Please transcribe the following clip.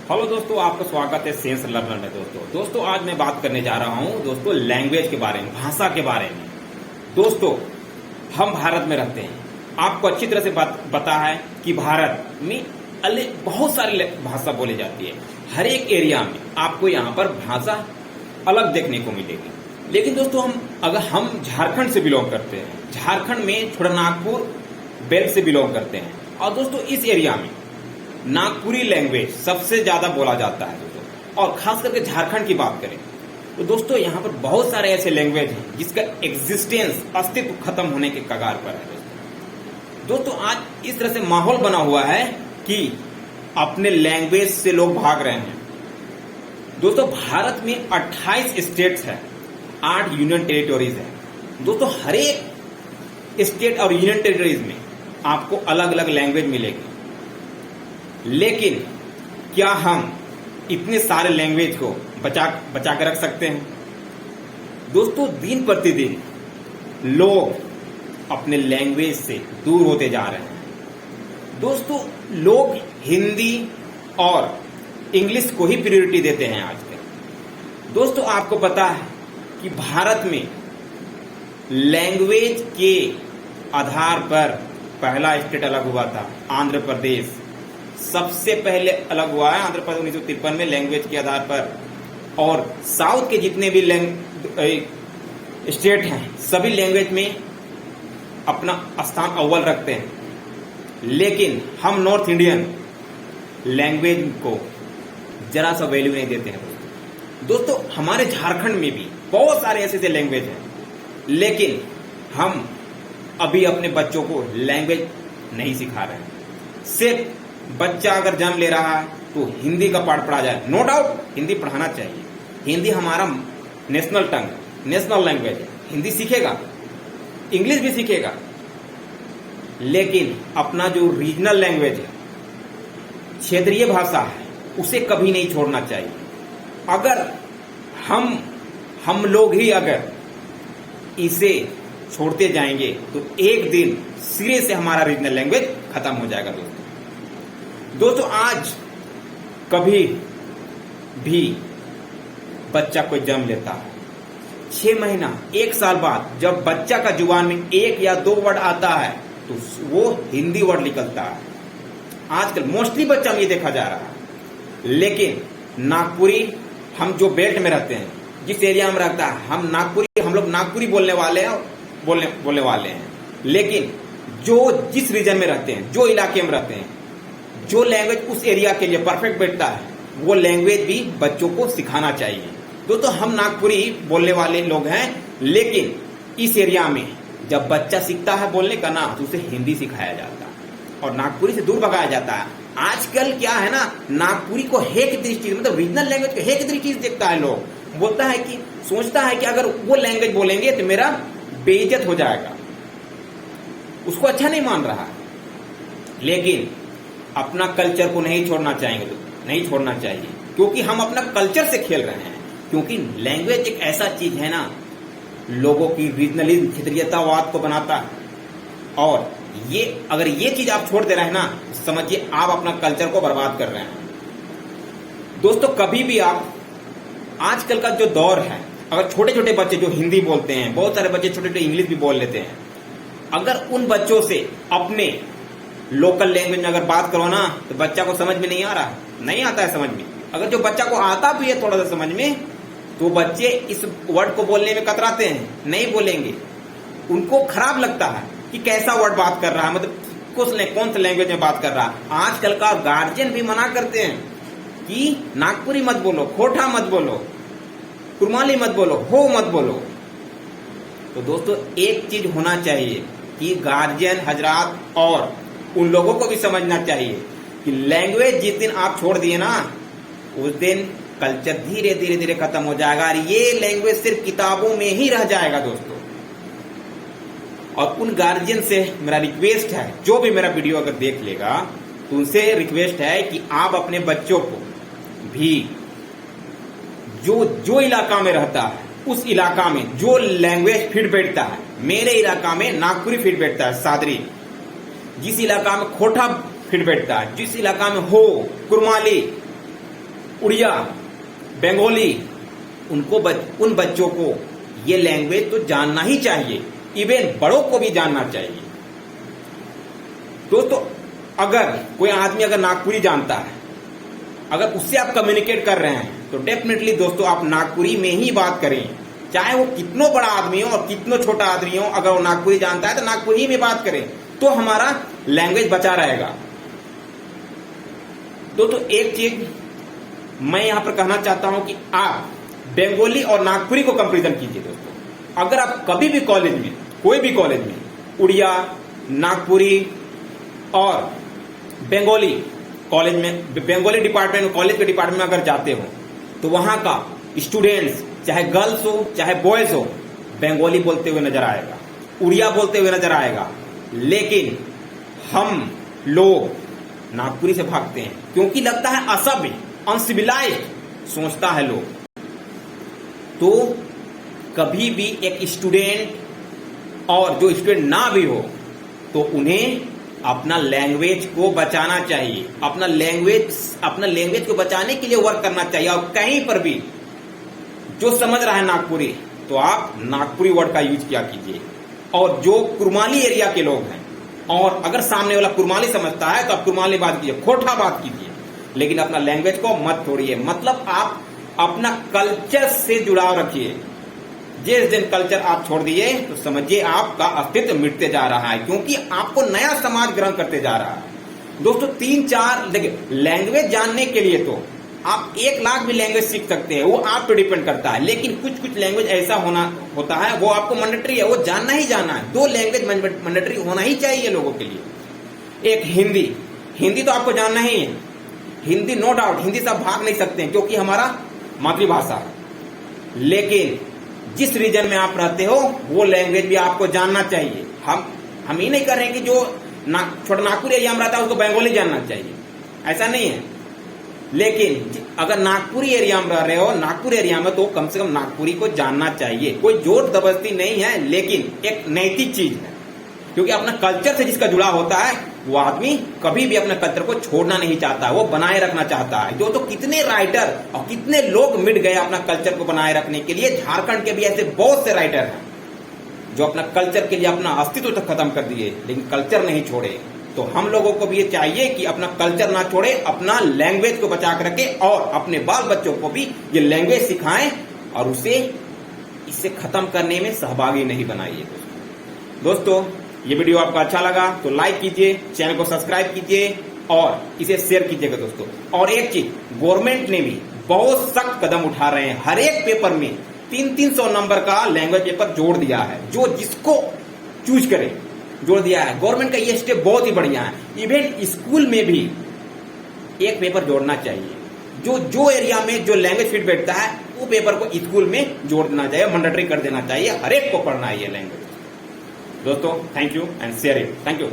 Hello दोस्तों, आपका स्वागत है सेंस लर्नर में। दोस्तों आज मैं बात करने जा रहा हूं दोस्तों लैंग्वेज के बारे में, भाषा के बारे में। दोस्तों हम भारत में रहते हैं, आपको अच्छी तरह से पता है कि भारत में बहुत सारी भाषा बोली जाती है। हर एक एरिया में आपको यहाँ पर भाषा अलग देखने को मिलेगी। लेकिन दोस्तों अगर हम झारखंड से बिलोंग करते हैं, झारखंड में थोड़ा नागपुर बेल्ट से बिलोंग करते हैं, और दोस्तों इस एरिया में नागपुरी लैंग्वेज सबसे ज्यादा बोला जाता है दोस्तों। और खास करके झारखंड की बात करें तो दोस्तों यहाँ पर बहुत सारे ऐसे लैंग्वेज हैं जिसका एग्जिस्टेंस, अस्तित्व खत्म होने के कगार पर है दोस्तों। आज इस तरह से माहौल बना हुआ है कि अपने लैंग्वेज से लोग भाग रहे हैं दोस्तों। भारत में 28 स्टेट्स है, 8 यूनियन टेरिटोरीज है दोस्तों। हर एक स्टेट और यूनियन टेरिटोरीज में आपको अलग अलग लैंग्वेज मिलेगी। लेकिन क्या हम इतने सारे लैंग्वेज को बचा के रख सकते हैं दोस्तों? दिन प्रतिदिन लोग अपने लैंग्वेज से दूर होते जा रहे हैं दोस्तों। लोग हिंदी और इंग्लिश को ही प्रायोरिटी देते हैं आजकल दोस्तों। आपको पता है कि भारत में लैंग्वेज के आधार पर पहला स्टेट अलग हुआ था, आंध्र प्रदेश सबसे पहले अलग हुआ है। आंध्र प्रदेश 1953 में लैंग्वेज के आधार पर। और साउथ के जितने भी स्टेट हैं सभी लैंग्वेज में अपना स्थान अव्वल रखते हैं। लेकिन हम नॉर्थ इंडियन लैंग्वेज को जरा सा वैल्यू नहीं देते हैं दोस्तों। हमारे झारखंड में भी बहुत सारे ऐसे लैंग्वेज हैं, लेकिन हम अभी अपने बच्चों को लैंग्वेज नहीं सिखा रहे हैं। सिर्फ बच्चा अगर जन्म ले रहा है तो हिंदी का पाठ पढ़ा जाए। नो डाउट हिंदी पढ़ाना चाहिए, हिंदी हमारा नेशनल टंग, नेशनल लैंग्वेज है। हिंदी सीखेगा, इंग्लिश भी सीखेगा, लेकिन अपना जो रीजनल लैंग्वेज है, क्षेत्रीय भाषा है, उसे कभी नहीं छोड़ना चाहिए। अगर हम लोग ही अगर इसे छोड़ते जाएंगे तो एक दिन सिरे से हमारा रीजनल लैंग्वेज खत्म हो जाएगा दोस्तों। आज कभी भी बच्चा कोई जन्म लेता है, 6 महीना 1 साल बाद जब बच्चा का जुबान में 1 या 2 वर्ड आता है तो वो हिंदी वर्ड निकलता है। आजकल मोस्टली बच्चा में ये देखा जा रहा है। लेकिन नागपुरी, हम जो बेल्ट में रहते हैं, जिस एरिया में रहता है, हम लोग नागपुरी बोलने वाले हैं। लेकिन जिस रीजन में रहते हैं, जो इलाके में रहते हैं, जो लैंग्वेज उस एरिया के लिए परफेक्ट बैठता है, वो लैंग्वेज भी बच्चों को सिखाना चाहिए दोस्तों। हम नागपुरी बोलने वाले लोग हैं, लेकिन इस एरिया में जब बच्चा सीखता है बोलने का ना, तो उसे हिंदी सिखाया जाता है और नागपुरी से दूर भगाया जाता है। आजकल क्या है ना, नागपुरी को हेक दृष्टि, मतलब रीजनल लैंग्वेज को हेक दृष्टि से देखता है लोग। बोलता है कि सोचता है कि अगर वो लैंग्वेज बोलेंगे तो मेरा बेइज्जत हो जाएगा, उसको अच्छा नहीं मान रहा। लेकिन अपना कल्चर को नहीं छोड़ना चाहिए, क्योंकि हम अपना कल्चर से खेल रहे हैं। क्योंकि लैंग्वेज एक ऐसा चीज है ना, लोगों की रीजनलिज्म, क्षेत्रीयतावाद को बनाता है। और अगर ये चीज आप छोड़ दे रहे हैं ना, समझिए आप अपना कल्चर को बर्बाद कर रहे हैं दोस्तों। कभी भी आप, आजकल का जो दौर है, अगर छोटे छोटे बच्चे जो हिंदी बोलते हैं, बहुत सारे बच्चे छोटे छोटे इंग्लिश भी बोल लेते हैं, अगर उन बच्चों से अपने लोकल लैंग्वेज में अगर बात करो ना, तो बच्चा को समझ में नहीं आता है समझ में। अगर जो बच्चा को आता भी है थोड़ा सा समझ में, तो बच्चे इस वर्ड को बोलने में कतराते हैं, नहीं बोलेंगे। उनको खराब लगता है कि कैसा वर्ड बात कर रहा है, मतलब कौन सा लैंग्वेज में बात कर रहा है। आजकल का गार्जियन भी मना करते हैं कि नागपुरी मत बोलो, खोटा मत बोलो, कुरमाली मत बोलो, हो मत बोलो। तो दोस्तों एक चीज होना चाहिए कि गार्जियन हजरात और उन लोगों को भी समझना चाहिए कि लैंग्वेज जिस दिन आप छोड़ दिए ना, उस दिन कल्चर धीरे धीरे खत्म हो जाएगा और ये लैंग्वेज सिर्फ किताबों में ही रह जाएगा दोस्तों। और उन गार्जियन से मेरा रिक्वेस्ट है, जो भी मेरा वीडियो अगर देख लेगा, तो उनसे रिक्वेस्ट है कि आप अपने बच्चों को भी जो इलाका में रहता है, उस इलाका में जो लैंग्वेज फिट बैठता है, मेरे इलाका में नागपुरी फिट बैठता है, सादरी, जिस इलाका में खोटा फिट बैठता है, जिस इलाका में हो, कुरमाली, उड़िया, बंगाली, उन बच्चों को ये लैंग्वेज तो जानना ही चाहिए, इवन बड़ों को भी जानना चाहिए। दोस्तों, अगर कोई आदमी अगर नागपुरी जानता है, अगर उससे आप कम्युनिकेट कर रहे हैं, तो डेफिनेटली दोस्तों आप नागपुरी में ही बात करें, चाहे वो कितना बड़ा आदमी हो और कितना छोटा आदमी हो। अगर वो नागपुरी जानता है तो नागपुरी में बात करें, तो हमारा लैंग्वेज बचा रहेगा। दोस्तों, एक चीज मैं यहां पर कहना चाहता हूं कि आप बंगाली और नागपुरी को कंपेरिजन कीजिए। दोस्तों, अगर आप कभी भी कॉलेज में, कोई भी कॉलेज में उड़िया, नागपुरी और बंगाली कॉलेज में, बंगाली डिपार्टमेंट, कॉलेज के डिपार्टमेंट में अगर जाते हो, तो वहां का स्टूडेंट्स, चाहे गर्ल्स हो चाहे बॉयज हो, बंगाली बोलते हुए नजर आएगा, उड़िया बोलते हुए नजर आएगा। लेकिन हम लोग नागपुरी से भागते हैं, क्योंकि लगता है असभ्य, अनसिविलाइज्ड सोचता है लोग। तो कभी भी एक स्टूडेंट और जो स्टूडेंट ना भी हो, तो उन्हें अपना लैंग्वेज को बचाना चाहिए, अपना लैंग्वेज को बचाने के लिए वर्क करना चाहिए। और कहीं पर भी जो समझ रहा है नागपुरी, तो आप नागपुरी वर्ड का यूज किया कीजिए। और जो कुरमाली एरिया के लोग हैं, और अगर सामने वाला कुरमाली समझता है, तो आप कुरमाली बात कीजिए, खोटा बात कीजिए, लेकिन अपना लैंग्वेज को मत छोड़िए। मतलब आप अपना कल्चर से जुड़ाव रखिए। जिस दिन कल्चर आप छोड़ दिए, तो समझिए आपका अस्तित्व मिटते जा रहा है, क्योंकि आपको नया समाज ग्रहण करते जा रहा है। दोस्तों, 3-4 देखिए, लैंग्वेज जानने के लिए तो आप 1 लाख भी लैंग्वेज सीख सकते हैं, वो आप पे डिपेंड करता है। लेकिन कुछ लैंग्वेज ऐसा होता है, वो आपको मैंडेटरी है, वो जानना ही जानना है। 2 लैंग्वेज मैंडेटरी होना ही चाहिए लोगों के लिए। एक हिंदी तो आपको जानना ही है, हिंदी नो डाउट, हिंदी से आप भाग नहीं सकते हैं, क्योंकि हमारा मातृभाषा है। लेकिन जिस रीजन में आप रहते हो, वो लैंग्वेज भी आपको जानना चाहिए। हम ये नहीं कर रहे हैं कि जो छोटा नागपुर एरिया में रहता है उसको बंगाली जानना चाहिए, ऐसा नहीं है। लेकिन अगर नागपुरी एरिया में रह रहे हो, नागपुर एरिया में, तो कम से कम नागपुरी को जानना चाहिए। कोई जोर जबरदस्ती नहीं है, लेकिन एक नैतिक चीज है, क्योंकि अपना कल्चर से जिसका जुड़ा होता है, वो आदमी कभी भी अपने कल्चर को छोड़ना नहीं चाहता, वो बनाए रखना चाहता है। जो तो कितने राइटर और कितने लोग मिट गए अपना कल्चर को बनाए रखने के लिए। झारखंड के भी ऐसे बहुत से राइटर हैं जो अपना कल्चर के लिए अपना अस्तित्व तक खत्म कर दिए, लेकिन कल्चर नहीं छोड़े। तो हम लोगों को भी ये चाहिए कि अपना कल्चर ना छोड़े, अपना लैंग्वेज को बचा कर रखें, और अपने बाल बच्चों को भी ये लैंग्वेज सिखाएं, और इसे खत्म करने में सहभागी नहीं बनाइए। दोस्तों, ये वीडियो आपको अच्छा लगा तो लाइक कीजिए, चैनल को सब्सक्राइब कीजिए और इसे शेयर कीजिएगा दोस्तों। और एक चीज, गवर्नमेंट ने भी बहुत सख्त कदम उठा रहे हैं। हर एक पेपर में 300 नंबर का लैंग्वेज पेपर जोड़ दिया है, जो जिसको चूज करे जोड़ दिया है। गवर्नमेंट का ये स्टेप बहुत ही बढ़िया है। इवन स्कूल में भी एक पेपर जोड़ना चाहिए। जो एरिया में जो लैंग्वेज फिट बैठता है, वो पेपर को स्कूल में जोड़ देना चाहिए, मैंडेटरी कर देना चाहिए। हर एक को पढ़ना है ये लैंग्वेज। दोस्तों, thank you and share it. Thank you.